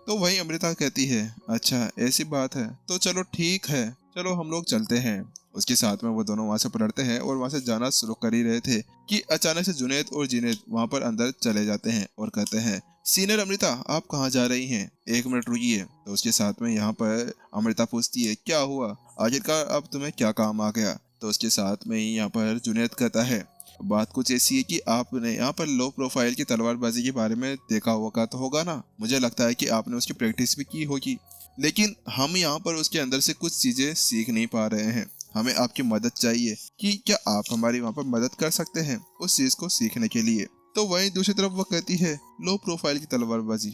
तो वहीं अमृता कहती है, अच्छा ऐसी बात है, तो चलो ठीक है, चलो हम लोग चलते हैं। उसके साथ में वो दोनों वहां से पलटते हैं और वहां से जाना शुरू कर ही रहे थे कि अचानक से जुनैद और जिनैद वहां पर अंदर चले जाते हैं और कहते हैं, सीनियर अमृता आप कहाँ जा रही हैं, 1 मिनट रुकिए। तो उसके साथ में यहाँ पर अमृता पूछती है, क्या हुआ, आखिरकार अब तुम्हें क्या काम आ गया। तो उसके साथ में ही यहाँ पर जुनैद कहता है, बात कुछ ऐसी है कि आपने यहाँ पर लो प्रोफाइल की तलवारबाजी के बारे में देखा होगा तो होगा ना, मुझे लगता है कि आपने उसकी प्रैक्टिस भी की होगी, लेकिन हम यहाँ पर उसके अंदर से कुछ चीजें सीख नहीं पा रहे हैं। हमें आपकी मदद चाहिए कि क्या आप हमारी वहाँ पर मदद कर सकते हैं उस चीज को सीखने के लिए। तो वहीं दूसरी तरफ वो कहती है, लो प्रोफाइल की तलवारबाजी,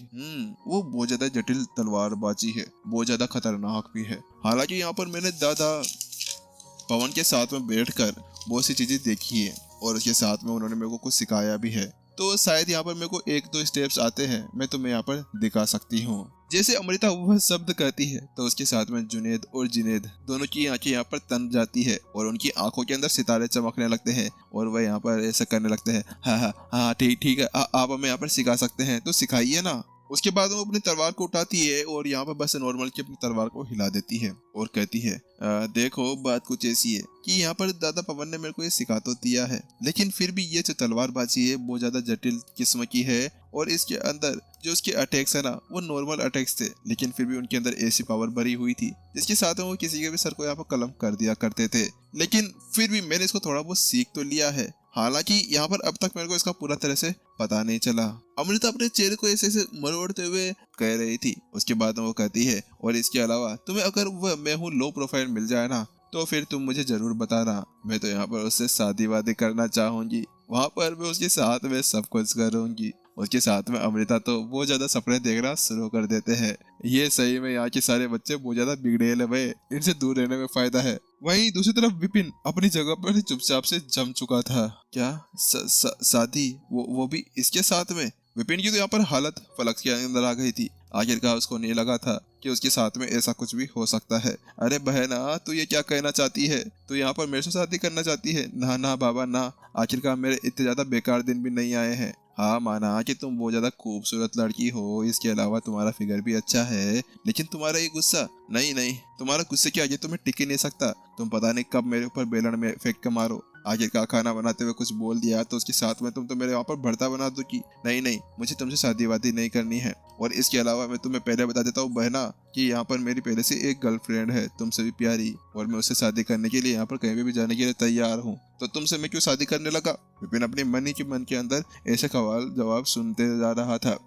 वो बहुत ज्यादा जटिल तलवारबाजी है, बहुत ज्यादा खतरनाक भी है। हालांकि यहाँ पर मैंने दादा पवन के साथ में बैठकर बहुत सी चीजें देखी है और उसके साथ में उन्होंने मेरे को कुछ सिखाया भी है, तो शायद यहाँ पर मेरे को 1-2 स्टेप्स आते हैं, मैं तुम्हें यहाँ पर दिखा सकती हूँ। जैसे अमृता वह शब्द कहती है तो उसके साथ में जुनैद और जिनैद दोनों की आंखें यहाँ पर तन जाती है और उनकी आंखों के अंदर सितारे चमकने लगते हैं और वह यहाँ पर ऐसा करने लगते हैं, हाँ हाँ हाँ ठीक ठीक है, आप हमें यहाँ पर सिखा सकते हैं तो सिखाइए ना। उसके बाद वो अपनी तलवार को उठाती है और यहाँ पर बस नॉर्मल की अपनी तलवार को हिला देती है और कहती है, देखो बात कुछ ऐसी है कि यहाँ पर दादा पवन ने मेरे को ये सिखा तो दिया है, लेकिन फिर भी ये जो तलवारबाजी है बहुत ज्यादा जटिल किस्म की है और इसके अंदर जो उसके अटैक्स है ना वो नॉर्मल अटैक्स थे, लेकिन फिर भी उनके अंदर ऐसी पावर भरी हुई थी जिसके साथ में वो किसी के भी सर को यहाँ पर कलम कर दिया करते थे। लेकिन फिर भी मैंने इसको थोड़ा बहुत सीख तो लिया है, हालांकि यहाँ पर अब तक मेरे को इसका पूरा तरह से पता नहीं चला। अमृता अपने चेहरे को ऐसे ऐसे मरोड़ते हुए कह रही थी। उसके बाद वो कहती है, और इसके अलावा तुम्हें अगर वह मैं हूँ लो प्रोफाइल मिल जाए ना तो फिर तुम मुझे जरूर बताना, मैं तो यहाँ पर उससे शादी वादी करना चाहूंगी, वहां पर मैं उसके साथ में सब कुछ करूंगी। उसके साथ में अमृता तो बहुत ज्यादा सपने देखना शुरू कर देते हैं। ये सही में यहाँ के सारे बच्चे बहुत ज्यादा बिगड़ेल है भाई, इनसे दूर रहने में फायदा है। वहीं दूसरी तरफ विपिन अपनी जगह पर चुपचाप से जम चुका था। क्या शादी, वो भी इसके साथ में? विपिन की तो यहाँ पर हालत फलक के अंदर आ गई थी। आखिरकार उसको नहीं लगा था कि उसके साथ में ऐसा कुछ भी हो सकता है। अरे बहना, तू ये क्या कहना चाहती है? तू यहाँ पर मेरे से शादी करना चाहती है? ना ना बाबा ना, आखिरकार मेरे इतने ज्यादा बेकार दिन भी नहीं आए हैं। हाँ माना कि तुम बहुत ज्यादा खूबसूरत लड़की हो, इसके अलावा तुम्हारा फिगर भी अच्छा है, लेकिन तुम्हारा ये गुस्सा, नहीं नहीं, तुम्हारा गुस्से के आगे तुम्हें टिक ही नहीं सकता। तुम पता नहीं कब मेरे ऊपर बेलन में फेंक के मारो। आखिरकार खाना बनाते हुए कुछ बोल दिया तो उसके साथ में तुम तो मेरे वहाँ पर भरता बना दो कि नहीं नहीं, मुझे तुमसे शादी वादी नहीं करनी है। और इसके अलावा मैं तुम्हें पहले बता देता हूँ बहना कि यहाँ पर मेरी पहले से एक गर्लफ्रेंड है, तुमसे भी प्यारी, और मैं उससे शादी करने के लिए यहाँ पर कहीं भी जाने के लिए तैयार हूँ, तो तुमसे मैं क्यों शादी करने लगा? विपिन अपने मन ही के मन के अंदर ऐसे सवाल जवाब सुनते जा रहा था।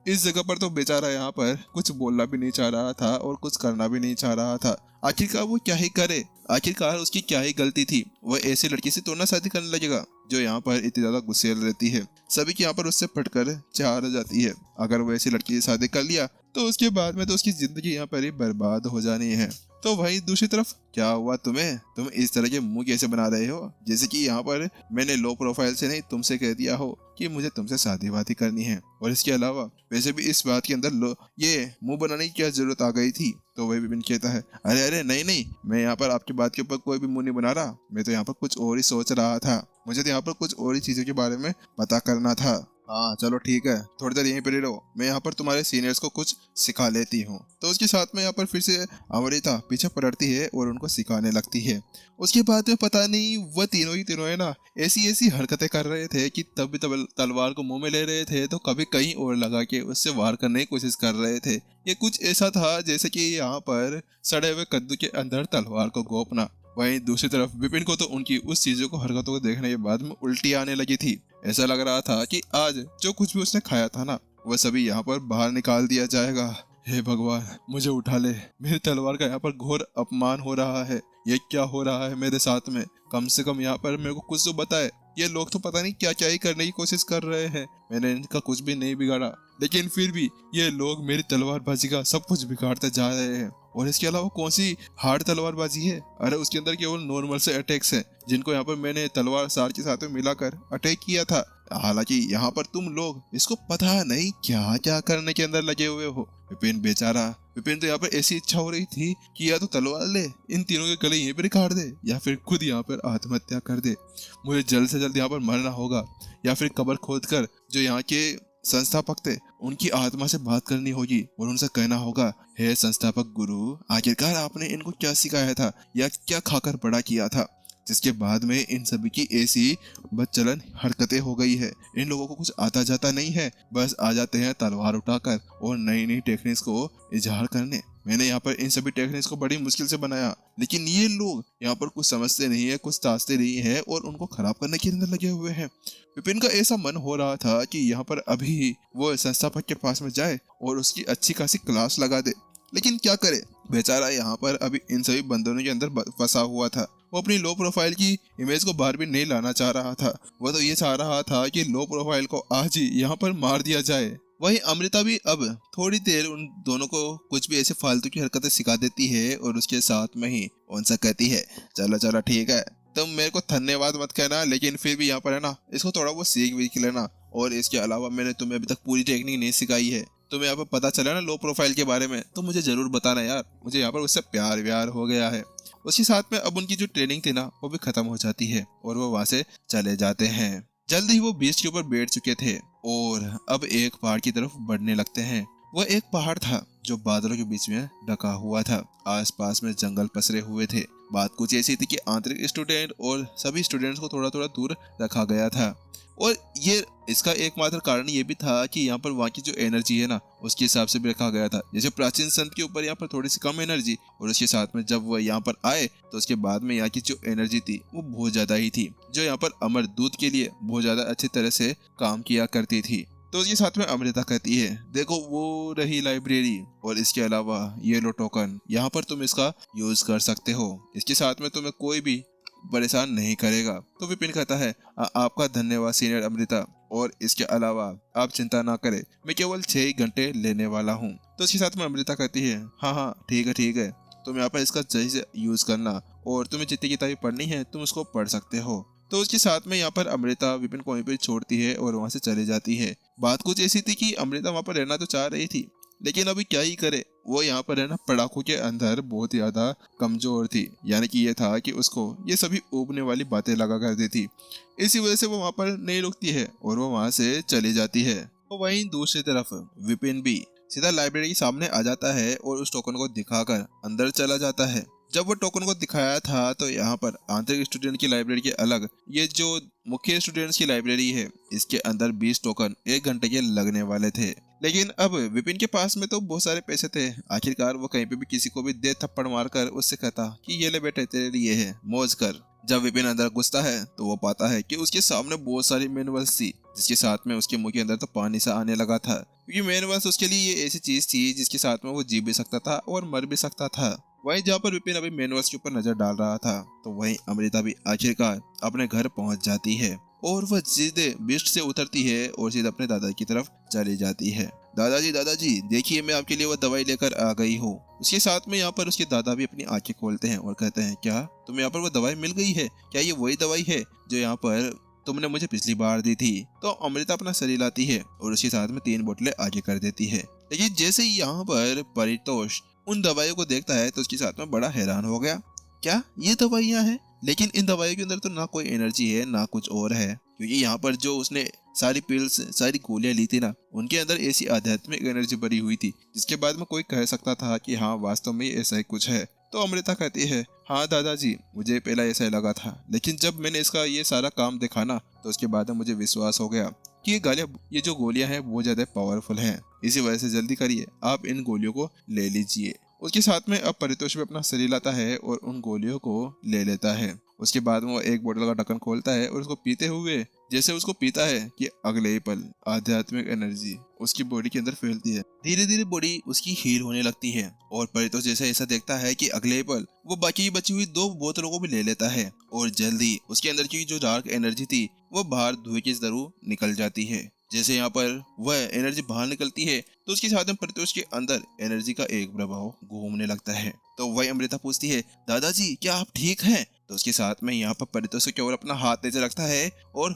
इस जगह पर तो बेचारा यहाँ पर कुछ बोलना भी नहीं चाह रहा था और कुछ करना भी नहीं चाह रहा था। आखिरकार वो क्या ही करे, आखिरकार उसकी क्या ही गलती थी? वह ऐसी लड़की से तो ना शादी करने लगेगा जो यहाँ पर इतनी ज्यादा गुस्सेल रहती है, सभी की यहाँ पर उससे फटकर चाह जाती है। अगर वो ऐसी लड़की से शादी कर लिया तो उसके बाद में तो उसकी जिंदगी यहाँ पर ही बर्बाद हो जानी है। तो वही दूसरी तरफ क्या हुआ तुम्हें? तुम इस तरह के मुंह कैसे बना रहे हो जैसे कि यहाँ पर मैंने लो प्रोफाइल से नहीं तुमसे कह दिया हो कि मुझे तुमसे शादी वादी करनी है। और इसके अलावा वैसे भी इस बात के अंदर ये मुंह बनाने की क्या जरूरत आ गई थी? तो वही विपिन कहता है, अरे अरे नहीं नहीं, मैं यहाँ पर आपकी बात के ऊपर कोई भी मुंह नहीं बना रहा, मैं तो यहाँ पर कुछ और ही सोच रहा था, मुझे तो यहाँ पर कुछ और ही चीजों के बारे में पता करना था। हाँ चलो ठीक है, थोड़ी देर यहीं पर रहो, मैं यहाँ पर तुम्हारे सीनियर्स को कुछ सिखा लेती हूँ। तो उसके साथ में यहाँ पर फिर से अमृता पीछे पलटती है और उनको सिखाने लगती है। उसके बाद में पता नहीं वह तीनों ही तीनों है ना ऐसी ऐसी हरकतें कर रहे थे कि तब तलवार को मुंह में ले रहे थे तो कभी कहीं और लगा के उससे वार करने की कोशिश कर रहे थे। ये कुछ ऐसा था जैसे कि यहाँ पर सड़े हुए कद्दू के अंदर तलवार को गोपना। वहीं दूसरी तरफ विपिन को तो उनकी उस चीजों को हरकतों को देखने के बाद में उल्टी आने लगी थी। ऐसा लग रहा था कि आज जो कुछ भी उसने खाया था ना वह सभी यहाँ पर बाहर निकाल दिया जाएगा। हे भगवान, मुझे उठा ले, मेरी तलवार का यहाँ पर घोर अपमान हो रहा है। ये क्या हो रहा है मेरे साथ में? कम से कम यहाँ पर मेरे को कुछ तो बताए। ये लोग तो पता नहीं क्या क्या ही करने की कोशिश कर रहे हैं, मैंने इनका कुछ भी नहीं बिगाड़ा, लेकिन फिर भी ये लोग मेरी तलवारबाजी का सब कुछ बिगाड़ते जा रहे हैं। और इसके अलावा कौन सी हार्ड तलवारबाजी है? अरे उसके अंदर केवल नॉर्मल से अटैक्स है जिनको यहाँ पर मैंने तलवार सार के साथ में मिलाकर अटैक किया था। हालांकि यहाँ पर तुम लोग इसको पता नहीं क्या क्या करने के अंदर लगे हुए हो। विपिन बेचारा, विपिन तो यहाँ पर ऐसी इच्छा हो रही थी कि या तो तलवार ले इन तीनों के गले यहीं पर काट दे या फिर खुद यहाँ पर आत्महत्या कर दे। मुझे जल्द से जल्द यहाँ पर मरना होगा या फिर कब्र खोद कर जो यहाँ के संस्थापक थे उनकी आत्मा से बात करनी होगी और उनसे कहना होगा, हे संस्थापक गुरु, आखिरकार आपने इनको क्या सिखाया था या क्या खाकर बड़ा किया था, जिसके बाद में इन सभी की ऐसी बदचलन हरकतें हो गई है। इन लोगों को कुछ आता जाता नहीं है, बस आ जाते हैं तलवार उठाकर और नई नई टेक्निक्स को इजहार करने। मैंने यहाँ पर इन सभी टेक्निक्स को बड़ी मुश्किल से बनाया, लेकिन ये लोग यहाँ पर कुछ समझते नहीं है, कुछ ताजते नहीं है और उनको खराब करने के अंदर लगे हुए हैं। विपिन का ऐसा मन हो रहा था कि यहाँ पर अभी वो संस्थापक के पास में जाए और उसकी अच्छी खासी क्लास लगा दे, लेकिन क्या करे, बेचारा यहाँ पर अभी इन सभी बंधनों के अंदर फंसा हुआ था। वो अपनी लो प्रोफाइल की इमेज को बाहर भी नहीं लाना चाह रहा था। वो तो ये चाह रहा था कि लो प्रोफाइल को आज ही यहाँ पर मार दिया जाए। वही अमृता भी अब थोड़ी देर उन दोनों को कुछ भी ऐसे फालतू की हरकतें सिखा देती है और उसके साथ में ही उनसे कहती है, चलो चलो ठीक है, तुम मेरे को धन्यवाद मत कहना, लेकिन फिर भी यहाँ पर है ना, इसको थोड़ा वो सीख भी लेना, और इसके अलावा मैंने तुम्हें अभी तक पूरी टेक्निक नहीं सिखाई है। तुम्हें यहाँ पर पता चला ना लो प्रोफाइल के बारे में, तो मुझे जरूर बताना यार, मुझे यहाँ पर उससे प्यार व्यार हो गया है। उसके साथ में अब उनकी जो ट्रेनिंग थी ना, वो भी खत्म हो जाती है और वो वहां से चले जाते हैं। जल्द ही वो बीच के ऊपर बैठ चुके थे और अब एक पहाड़ की तरफ बढ़ने लगते हैं। वह एक पहाड़ था जो बादलों के बीच में ढका हुआ था। आसपास में जंगल पसरे हुए थे। बात कुछ ऐसी थी कि आंतरिक स्टूडेंट और सभी स्टूडेंट्स को थोड़ा थोड़ा दूर रखा गया था, और ये इसका एकमात्र कारण ये भी था कि यहाँ पर वहाँ की जो एनर्जी है ना, उसके हिसाब से भी रखा गया था। जैसे प्राचीन संत के ऊपर यहाँ पर थोड़ी सी कम एनर्जी, और उसके साथ में जब वह यहाँ पर आए तो उसके बाद में यहाँ की जो एनर्जी थी वो बहुत ज्यादा ही थी, जो यहाँ पर अमर दूत के लिए बहुत ज्यादा अच्छी तरह से काम किया करती थी। तो उसके साथ में अमृता कहती है, देखो वो रही लाइब्रेरी, और इसके अलावा ये लो टोकन, यहाँ पर तुम इसका यूज कर सकते हो, इसके साथ में तुम्हें कोई भी परेशान नहीं करेगा। तो विपिन कहता है, आपका धन्यवाद सीनियर अमृता, और इसके अलावा आप चिंता ना करें, मैं केवल 6 घंटे लेने वाला हूँ। तो इसके साथ में अमृता कहती है, हाँ हाँ ठीक है, तुम यहाँ पर इसका सही से यूज करना, और तुम्हें जितनी किताबें पढ़नी है तुम उसको पढ़ सकते हो। तो उसके साथ में यहाँ पर अमृता विपिन को वहीं पर छोड़ती है और वहां से चले जाती है। बात कुछ ऐसी थी कि अमृता वहां पर रहना तो चाह रही थी, लेकिन अभी क्या ही करे, वो यहाँ पर है ना पड़ाकों के अंदर बहुत ज्यादा कमजोर थी। यानी कि ये था कि उसको ये सभी ऊबने वाली बातें लगा करती थी, इसी वजह से वो वहाँ पर नहीं रुकती है और वो वहाँ से चली जाती है। तो वहीं दूसरी तरफ विपिन भी सीधा लाइब्रेरी के सामने आ जाता है और उस टोकन को दिखाकर अंदर चला जाता है। जब वो टोकन को दिखाया था तो यहाँ पर आंतरिक स्टूडेंट की लाइब्रेरी के अलग ये जो मुख्य स्टूडेंट्स की लाइब्रेरी है, इसके अंदर 20 टोकन 1 घंटे के लगने वाले थे। लेकिन अब विपिन के पास में तो बहुत सारे पैसे थे, आखिरकार वो कहीं पे भी किसी को भी दे थप्पड़ मारकर उससे कहता कि ये ले बेटे तेरे लिए है, मौज कर। जब विपिन अंदर घुसता है तो वो पाता है कि उसके सामने बहुत सारी मैनुअल्स थी, जिसके साथ में उसके मुंह के अंदर तो पानी सा आने लगा था, क्योंकि मैनुअल्स उसके लिए ये ऐसी चीज थी जिसके साथ में वो जी भी सकता था और मर भी सकता था। वहीं जहाँ पर विपिन अभी मैनुअल्स के ऊपर नजर डाल रहा था, तो वहीं अमृता भी आखिरकार अपने घर पहुंच जाती है और वह सीधे बिस्ट से उतरती है और सीधे अपने दादा की तरफ चली जाती है। दादाजी देखिए, मैं आपके लिए वो दवाई लेकर आ गई हूँ। उसके साथ में यहाँ पर उसके दादा भी अपनी आंखें खोलते हैं और कहते हैं, क्या तुम्हें यहाँ पर वो दवाई मिल गई है? क्या ये वही दवाई है जो यहाँ पर तुमने मुझे पिछली बार दी थी? तो अमृता अपना शरीर लाती है और उसके साथ में 3 बोतलें आगे कर देती है। लेकिन जैसे ही यहाँ पर परितोष उन दवाइयों को देखता है तो उसके साथ में बड़ा हैरान हो गया, क्या ये दवाइयाँ हैं? लेकिन इन दवाइयों के अंदर तो ना कोई एनर्जी है ना कुछ और है, क्योंकि यहाँ पर जो उसने सारी पिल्स सारी गोलियां ली थी ना, उनके अंदर ऐसी आध्यात्मिक एनर्जी भरी हुई थी जिसके बाद में कोई कह सकता था कि हाँ वास्तव में ऐसा ही कुछ है। तो अमृता कहती है, हाँ दादाजी, मुझे पहला ऐसा ही लगा था, लेकिन जब मैंने इसका ये सारा काम देखा ना, तो उसके बाद में मुझे विश्वास हो गया कि ये जो गोलियां हैं वो ज्यादा पावरफुल हैं। इसी वजह से जल्दी करिए, आप इन गोलियों को ले लीजिए। उसके साथ में अब परितोष भी अपना शरीर लाता है और उन गोलियों को ले लेता है। उसके बाद में वो एक बोतल का ढक्कन खोलता है और उसको पीते हुए जैसे उसको पीता है कि अगले ही पल आध्यात्मिक एनर्जी उसकी बॉडी के अंदर फैलती है। धीरे धीरे बॉडी उसकी हील होने लगती है और परितोष जैसे ऐसा देखता है कि अगले ही पल वो बाकी बची हुई 2 बोतलों को भी ले लेता है और जल्दी उसके अंदर की जो डार्क एनर्जी थी वो बाहर धुएं की तरह निकल जाती है। जैसे यहाँ पर वह एनर्जी बाहर निकलती है तो उसके साथ में परितोष के अंदर एनर्जी का एक प्रभाव घूमने लगता है। तो वही अमृता पूछती है, दादाजी क्या आप ठीक हैं? तो उसके साथ में यहाँ पर परितोष की ओर अपना हाथ नीचे रखता है और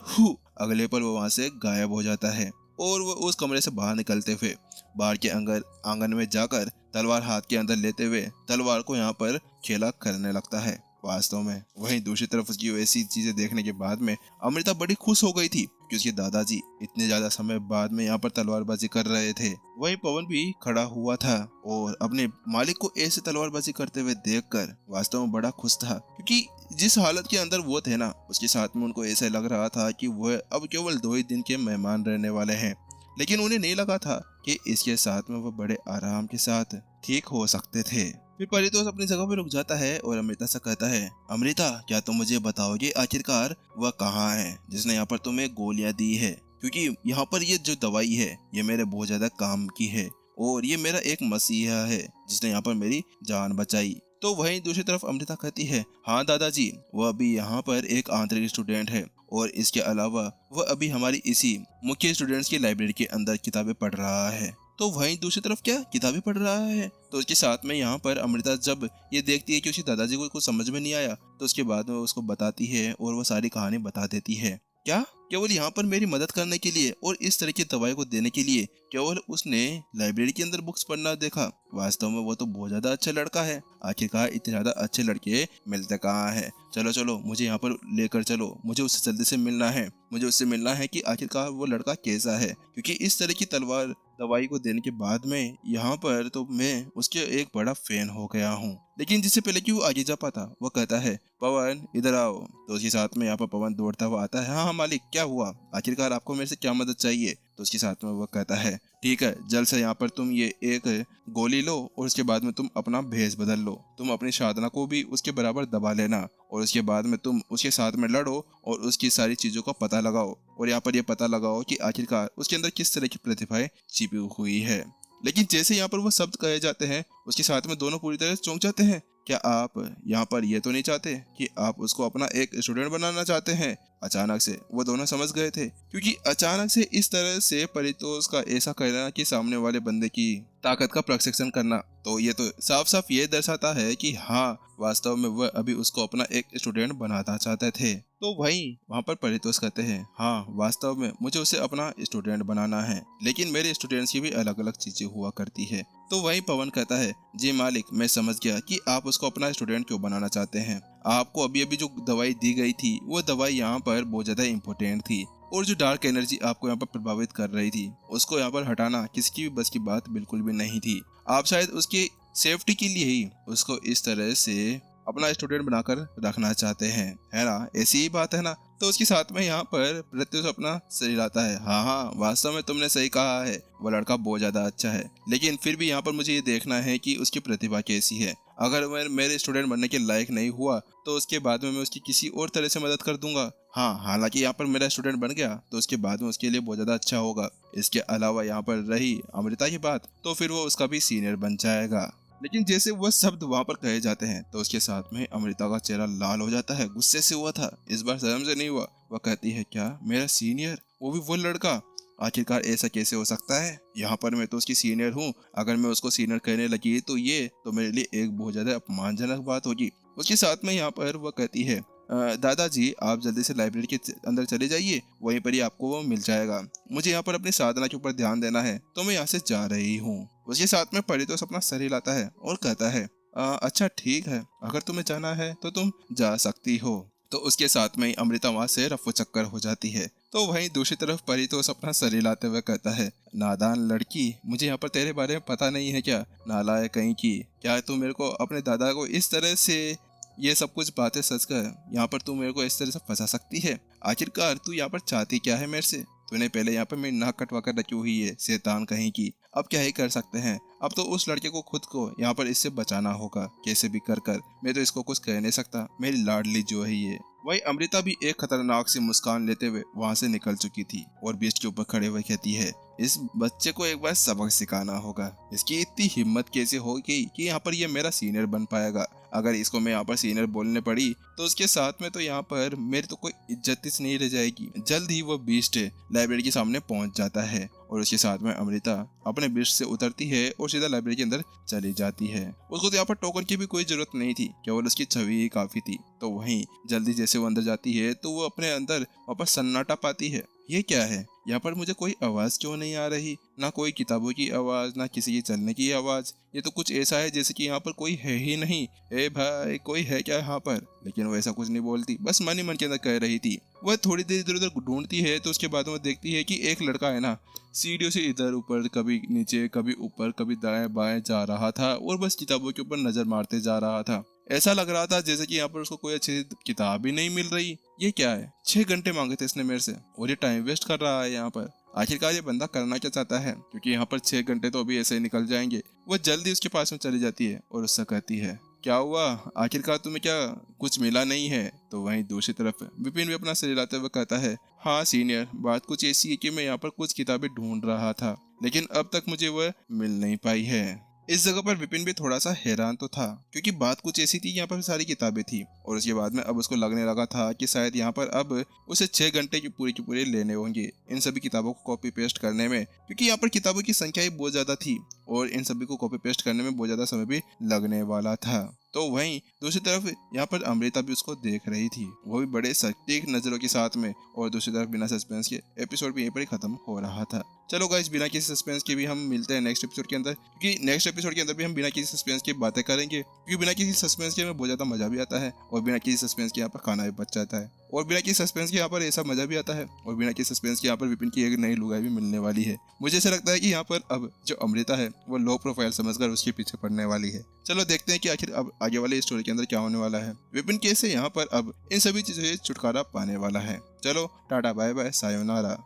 अगले पल वो वहां से गायब हो जाता है और वो उस कमरे से बाहर निकलते हुए बाहर के आंगन में जाकर तलवार हाथ के अंदर लेते हुए तलवार को यहाँ पर खेला करने लगता है। वास्तव में वहीं दूसरी तरफ उसकी वैसी चीजें देखने के बाद में अमृता बड़ी खुश हो गई थी कि उसके दादाजी इतने ज्यादा समय बाद में यहाँ पर तलवारबाजी कर रहे थे। वही पवन भी खड़ा हुआ था और अपने मालिक को ऐसे तलवारबाजी करते हुए देखकर वास्तव में बड़ा खुश था, क्योंकि जिस हालत के अंदर वो थे ना, उसके साथ में उनको ऐसा लग रहा था कि वह अब केवल 2 ही दिन के मेहमान रहने वाले हैं। लेकिन उन्हें नहीं लगा था कि इसके साथ में वो बड़े आराम के साथ ठीक हो सकते थे। फिर परितोष अपनी जगह पे रुक जाता है और अमृता से कहता है, अमृता क्या तुम मुझे बताओगे आखिरकार वह कहाँ है जिसने यहाँ पर तुम्हें गोलियां दी है, क्योंकि यहाँ पर ये जो दवाई है ये मेरे बहुत ज्यादा काम की है और ये मेरा एक मसीहा है जिसने यहाँ पर मेरी जान बचाई। तो वहीं दूसरी तरफ अमृता कहती है, हाँ दादाजी, वह अभी यहाँ पर एक आंतरिक स्टूडेंट है और इसके अलावा वह अभी हमारी इसी मुख्य स्टूडेंट्स की लाइब्रेरी के अंदर किताबें पढ़ रहा है। तो वहीं दूसरी तरफ क्या किताबें पढ़ रहा है। तो उसके साथ में यहाँ पर अमृता जब ये देखती है कि उसके दादाजी को कुछ समझ में नहीं आया, तो उसके बाद में उसको बताती है और वो सारी कहानी बता देती है। क्या केवल यहाँ पर मेरी मदद करने के लिए और इस तरह की दवाई को देने के लिए केवल उसने लाइब्रेरी के अंदर बुक्स पढ़ना देखा? वास्तव में वो तो बहुत ज्यादा अच्छा लड़का है। आखिरकार इतने ज्यादा अच्छे लड़के मिलते कहाँ है। चलो चलो मुझे यहाँ पर लेकर चलो, मुझे उससे जल्दी से मिलना है। मुझे उससे मिलना है कि आखिरकार वो लड़का कैसा है, क्योंकि इस तरह की तलवार दवाई को देने के बाद में यहाँ पर तो मैं उसके एक बड़ा फैन हो गया हूँ। लेकिन जिससे पहले कि वो आगे जा पाता, वो कहता है, पवन इधर आओ। तो उसके साथ में यहाँ पर पवन दौड़ता हुआ आता है। हाँ हाँ मालिक, क्या हुआ? आखिरकार आपको मेरे से क्या मदद चाहिए? तो उसके साथ में वो कहता है, ठीक है, जल्द से यहाँ पर तुम ये एक गोली लो और उसके बाद में तुम अपना भेष बदल लो। तुम अपनी साधना को भी उसके बराबर दबा लेना और उसके बाद में तुम उसके साथ में लड़ो और उसकी सारी चीजों का पता लगाओ और यहाँ पर ये पता लगाओ कि आखिरकार उसके अंदर किस तरह की प्रतिभाएं छिपी हुई है। लेकिन जैसे यहाँ पर वो शब्द कहे जाते हैं, उसके साथ में दोनों पूरी तरह से चौंक जाते हैं। क्या आप यहाँ पर ये तो नहीं चाहते कि आप उसको अपना एक स्टूडेंट बनाना चाहते हैं? अचानक से वो दोनों समझ गए थे, क्योंकि अचानक से इस तरह से परितोष का ऐसा कहना कि सामने वाले बंदे की ताकत का प्रशिक्षण करना, तो ये तो साफ साफ ये दर्शाता है कि हाँ, वास्तव में वह अभी उसको अपना एक स्टूडेंट बनाना चाहते थे। तो वहीं वहाँ पर परितोष कहते हैं, हाँ वास्तव में मुझे उसे अपना स्टूडेंट बनाना है, लेकिन मेरे स्टूडेंट्स की भी अलग अलग चीजें हुआ करती है। तो वहीं पवन कहता है, जी मालिक, मैं समझ गया कि आप उसको अपना स्टूडेंट क्यों बनाना चाहते हैं। आपको अभी अभी जो दवाई दी गई थी वो दवाई यहाँ पर बहुत ज्यादा इम्पोर्टेंट थी और जो डार्क एनर्जी आपको यहाँ पर प्रभावित कर रही थी उसको यहाँ पर हटाना किसी की भी बस की बात बिल्कुल भी नहीं थी। आप शायद उसकी सेफ्टी के लिए ही उसको इस तरह से अपना स्टूडेंट बनाकर रखना चाहते हैं, है ना? ऐसी ही बात है ना? तो उसके साथ में यहाँ पर प्रत्युष अपना सही लाता है। हाँ हाँ, वास्तव में तुमने सही कहा है, वो लड़का बहुत ज्यादा अच्छा है, लेकिन फिर भी यहाँ पर मुझे ये देखना है कि उसकी प्रतिभा कैसी है। अगर वह मेरे स्टूडेंट बनने के लायक नहीं हुआ तो उसके बाद में मैं उसकी किसी और तरह से मदद कर दूंगा। हाँ, हालांकि यहाँ पर मेरा स्टूडेंट बन गया तो उसके बाद में उसके लिए बहुत ज्यादा अच्छा होगा। इसके अलावा यहाँ पर रही अमृता की बात, तो फिर वो उसका भी सीनियर बन जाएगा। लेकिन जैसे वह शब्द वहाँ पर कहे जाते हैं तो उसके साथ में अमृता का चेहरा लाल हो जाता है। गुस्से से हुआ था, इस बार शर्म से नहीं हुआ। वह कहती है, क्या मेरा सीनियर, वो भी वो लड़का? आखिरकार ऐसा कैसे हो सकता है? यहाँ पर मैं तो उसकी सीनियर हूँ, अगर मैं उसको सीनियर कहने लगी तो ये तो मेरे लिए एक बहुत ज्यादा अपमानजनक बात होगी। उसके साथ में यहाँ पर वह कहती है, दादाजी आप जल्दी से लाइब्रेरी के अंदर चले जाइए, वहीं पर ही आपको वो मिल जाएगा। मुझे यहाँ पर अपनी साधना के ऊपर ध्यान देना है तो मैं यहाँ से जा रही हूँ। उसके साथ में परितोष अपना सर हिलाता है और कहता है, अच्छा ठीक है, अगर तुम्हें जाना है तो तुम जा सकती हो। तो उसके साथ में ही अमृता वहाँ से रफू चक्कर हो जाती है। तो वहीं दूसरी तरफ परितोष अपना सर हिलाते हुए कहता है, नादान लड़की, मुझे यहाँ पर तेरे बारे में पता नहीं है क्या? नालायक कहीं की, क्या तू मेरे को अपने दादा को इस तरह से ये सब कुछ बातें सच कर यहाँ पर तू मेरे को इस तरह से फंसा सकती है? आखिरकार तू यहाँ पर चाहती क्या है मेरे से? तूने पहले यहाँ पर मेरी नाक कटवा कर रखी हुई है, शैतान कहीं की। अब क्या ही कर सकते हैं, अब तो उस लड़के को खुद को यहाँ पर इससे बचाना होगा, कैसे भी कर कर। मैं तो इसको कुछ कह नहीं सकता, मेरी लाडली जो है ये। वही अमृता भी एक खतरनाक सी मुस्कान लेते हुए वहाँ से निकल चुकी थी और बीच के ऊपर खड़े हुए कहती है, इस बच्चे को एक बार सबक सिखाना होगा। इसकी इतनी हिम्मत कैसे होगी कि यहाँ पर ये मेरा सीनियर बन पाएगा? अगर इसको मैं यहाँ पर सीनियर बोलने पड़ी तो उसके साथ में तो यहाँ पर मेरी तो कोई इज्जत ही नहीं रह जाएगी। जल्द ही वो बीस्ट लाइब्रेरी के सामने पहुंच जाता है और उसके साथ में अमृता अपने बीस्ट से उतरती है और सीधा लाइब्रेरी के अंदर चली जाती है। उसको तो यहाँ पर टोकन की भी कोई जरूरत नहीं थी, केवल उसकी छवि ही काफी थी। तो वहीं जल्दी जैसे वो अंदर जाती है तो वो अपने अंदर वापस सन्नाटा पाती है। ये क्या है? यहाँ पर मुझे कोई आवाज क्यों नहीं आ रही, ना कोई किताबों की आवाज, ना किसी के चलने की आवाज। ये तो कुछ ऐसा है जैसे कि यहाँ पर कोई है ही नहीं। ए भाई, कोई है क्या यहाँ पर? लेकिन वो ऐसा कुछ नहीं बोलती, बस मन ही मन के अंदर कह रही थी। वह थोड़ी देर इधर उधर ढूंढती है तो उसके बाद में देखती है कि एक लड़का है ना, सीढ़ियों से इधर ऊपर, कभी नीचे, कभी ऊपर, कभी दाएं बाएं जा रहा था और बस किताबों के ऊपर नजर मारते जा रहा था। ऐसा लग रहा था जैसे कि यहाँ पर उसको कोई अच्छी किताब ही नहीं मिल रही। ये क्या है, 6 घंटे मांगे थे इसने मेरे से और ये टाइम वेस्ट कर रहा है यहाँ पर। आखिरकार ये बंदा करना क्या चाहता है, क्योंकि यहाँ पर 6 घंटे तो अभी ऐसे ही निकल जाएंगे। वो जल्दी उसके पास में चली जाती है और उससे कहती है, क्या हुआ, आखिरकार तुम्हें क्या कुछ मिला नहीं है? तो वहीं दूसरी तरफ विपिन भी अपना सिर हिलाते हुए कहता है, हाँ सीनियर, बात कुछ ऐसी है कि मैं यहाँ पर कुछ किताबें ढूंढ रहा था, लेकिन अब तक मुझे वह मिल नहीं पाई है। इस जगह पर विपिन भी थोड़ा सा हैरान तो था, क्योंकि बात कुछ ऐसी थी, यहाँ पर सारी किताबें थी और उसके बाद में अब उसको लगने लगा था कि शायद यहाँ पर अब उसे 6 घंटे की पूरी लेने होंगे इन सभी किताबों को कॉपी पेस्ट करने में, क्योंकि यहाँ पर किताबों की संख्या ही बहुत ज्यादा थी और इन सभी को कॉपी पेस्ट करने में बहुत ज्यादा समय भी लगने वाला था। तो वहीं दूसरी तरफ यहाँ पर अमृता भी उसको देख रही थी, वो भी बड़े सटीक नजरों के साथ में। और दूसरी तरफ बिना सस्पेंस के एपिसोड भी यहीं पर ही खत्म हो रहा था। चलो गाइस, बिना किसी सस्पेंस के भी हम मिलते हैं नेक्स्ट एपिसोड के अंदर, क्योंकि नेक्स्ट एपिसोड के अंदर भी हम बिना किसी सस्पेंस के बातें करेंगे, क्योंकि बिना किसी सस्पेंस के हमें बहुत ज्यादा मजा भी आता है और बिना किसी सस्पेंस के यहाँ पर खाना भी बच जाता है और बिना किसी सस्पेंस के यहाँ पर ऐसा मजा भी आता है और बिना किसी सस्पेंस के यहाँ पर विपिन की एक नई लुगाई भी मिलने वाली है। मुझे ऐसा लगता है कि यहाँ पर अब जो अमृता है वो लो प्रोफाइल समझकर उसके पीछे पड़ने वाली है। चलो देखते हैं कि आखिर अब आगे वाले स्टोरी के अंदर क्या होने वाला है, विपिन कैसे यहाँ पर अब इन सभी चीजों से छुटकारा पाने वाला है। चलो टाटा बाय बाय सायोनारा।